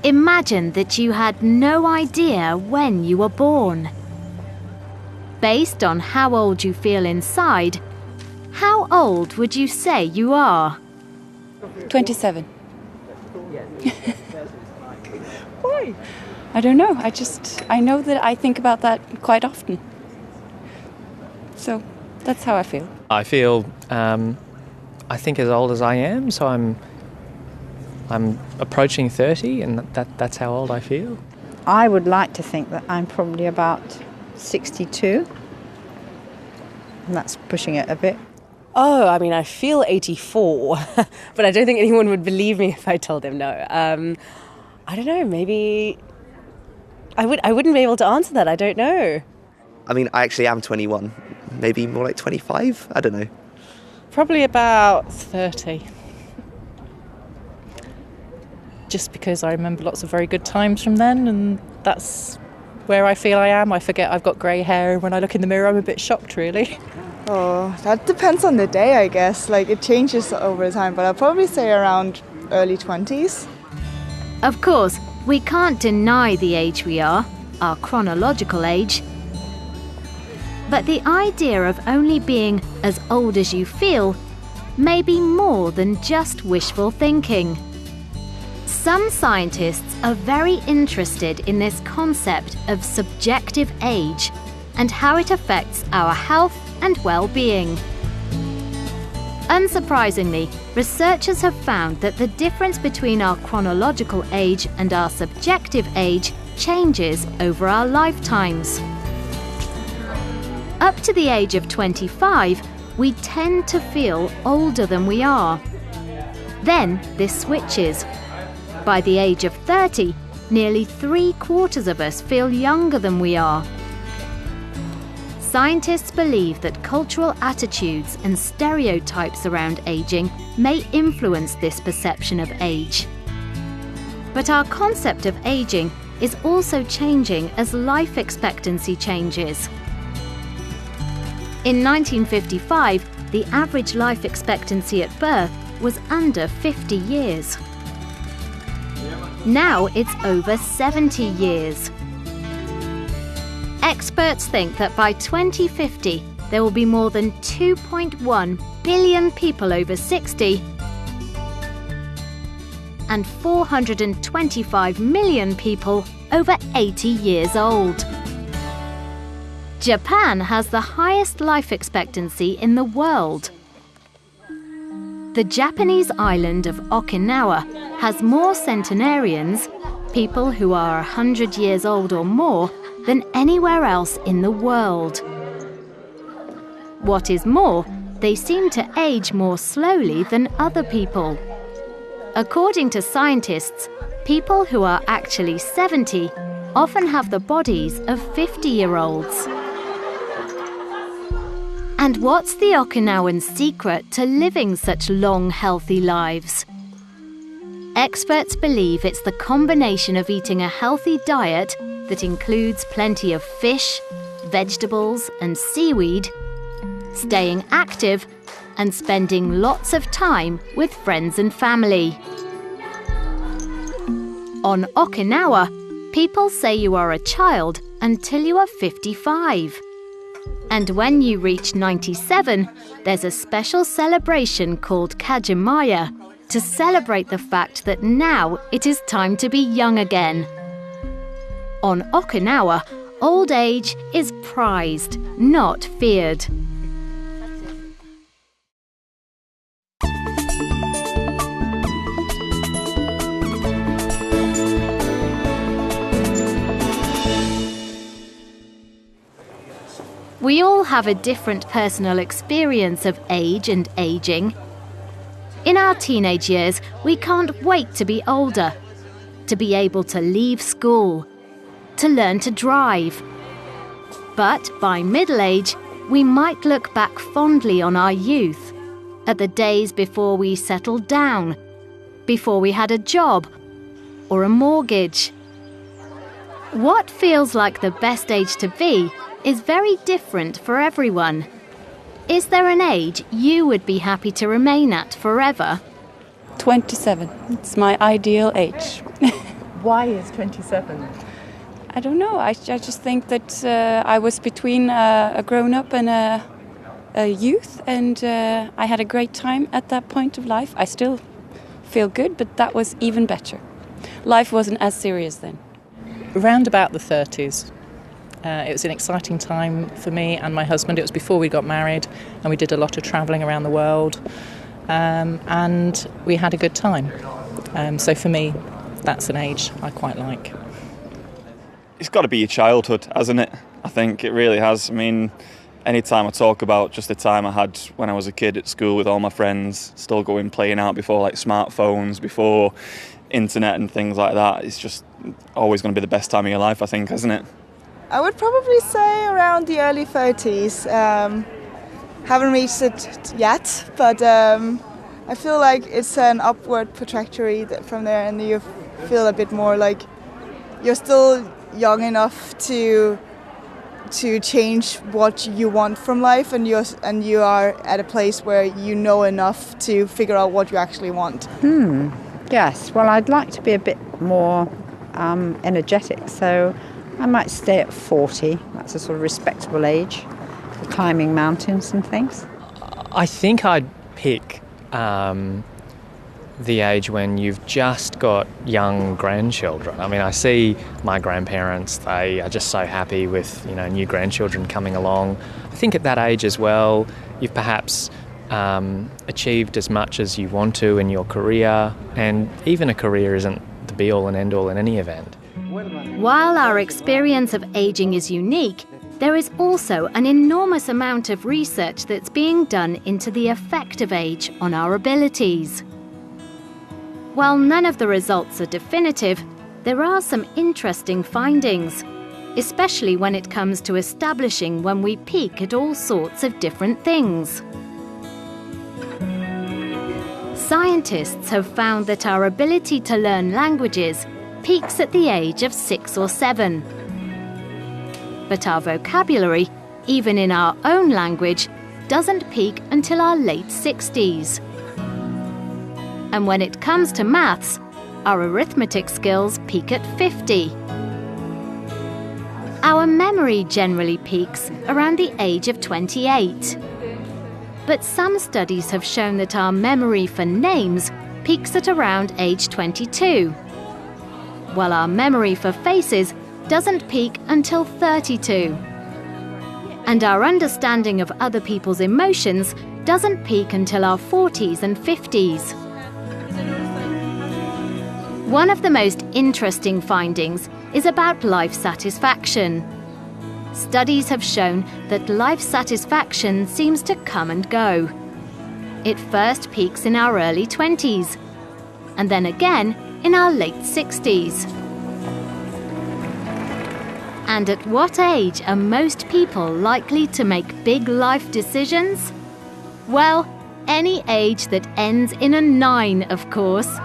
Imagine that you had no idea when you were born. Based on how old you feel inside, how old would you say you are? 27. Why? I don't know. I know that I think about that quite often. So that's how I feel. I feel, I think as old as I am, so I'm approaching 30, and that's how old I feel. I would like to think that I'm probably about 62. And that's pushing it a bit. Oh, I mean, I feel 84, but I don't think anyone would believe me if I told them no. I don't know, maybe I wouldn't be able to answer that. I don't know. I mean, I actually am 21, maybe more like 25, I don't know. Probably about 30. Just because I remember lots of very good times from then, and that's where I feel I am. I forget I've got grey hair, and when I look in the mirror I'm a bit shocked, really. Oh, that depends on the day, I guess. Like, it changes over time, but I'll probably say around early 20s. Of course, we can't deny the age we are, our chronological age. But the idea of only being as old as you feel may be more than just wishful thinking. Some scientists are very interested in this concept of subjective age and how it affects our health and well-being. Unsurprisingly, researchers have found that the difference between our chronological age and our subjective age changes over our lifetimes. Up to the age of 25, we tend to feel older than we are. Then this switches. By the age of 30, nearly 3/4 of us feel younger than we are. Scientists believe that cultural attitudes and stereotypes around aging may influence this perception of age. But our concept of aging is also changing as life expectancy changes. In 1955, the average life expectancy at birth was under 50 years. Now it's over 70 years. Experts think that by 2050, there will be more than 2.1 billion people over 60 and 425 million people over 80 years old. Japan has the highest life expectancy in the world. The Japanese island of Okinawa has more centenarians, people who are 100 years old or more, than anywhere else in the world. What is more, they seem to age more slowly than other people. According to scientists, people who are actually 70 often have the bodies of 50-year-olds. And what's the Okinawan secret to living such long, healthy lives? Experts believe it's the combination of eating a healthy diet that includes plenty of fish, vegetables and seaweed, staying active, and spending lots of time with friends and family. On Okinawa, people say you are a child until you are 55. And when you reach 97, there's a special celebration called Kajimaya to celebrate the fact that now it is time to be young again. On Okinawa, old age is prized, not feared. We all have a different personal experience of age and aging. In our teenage years, we can't wait to be older, to be able to leave school, to learn to drive. But by middle age, we might look back fondly on our youth, at the days before we settled down, before we had a job or a mortgage. What feels like the best age to be is very different for everyone. Is there an age you would be happy to remain at forever? 27. It's my ideal age. Why is 27? I don't know. I just think that I was between a grown-up and a youth, and I had a great time at that point of life. I still feel good, but that was even better. Life wasn't as serious then. Around about the 30s. It was an exciting time for me and my husband. It was before we got married, and we did a lot of travelling around the world, and we had a good time. So for me, that's an age I quite like. It's got to be your childhood, hasn't it? I think it really has. I mean, any time I talk about just the time I had when I was a kid at school with all my friends, still going playing out before like smartphones, before internet and things like that, it's just always going to be the best time of your life, I think, isn't it? I would probably say around the early 30s. Haven't reached it yet, but I feel like it's an upward trajectory from there, and you feel a bit more like you're still young enough to change what you want from life, and you are at a place where you know enough to figure out what you actually want. Yes, well, I'd like to be a bit more energetic, so I might stay at 40. That's a sort of respectable age for climbing mountains and things. I think I'd pick the age when you've just got young grandchildren. I mean, I see my grandparents, they are just so happy with, new grandchildren coming along. I think at that age as well, you've perhaps achieved as much as you want to in your career, and even a career isn't the be-all and end-all in any event. While our experience of aging is unique, there is also an enormous amount of research that's being done into the effect of age on our abilities. While none of the results are definitive, there are some interesting findings, especially when it comes to establishing when we peak at all sorts of different things. Scientists have found that our ability to learn languages peaks at the age of 6 or 7. But our vocabulary, even in our own language, doesn't peak until our late 60s. And when it comes to maths, our arithmetic skills peak at 50. Our memory generally peaks around the age of 28. But some studies have shown that our memory for names peaks at around age 22, while our memory for faces doesn't peak until 32. And our understanding of other people's emotions doesn't peak until our 40s and 50s. One of the most interesting findings is about life satisfaction. Studies have shown that life satisfaction seems to come and go. It first peaks in our early 20s, and then again in our late 60s. And at what age are most people likely to make big life decisions? Well, any age that ends in a 9, of course.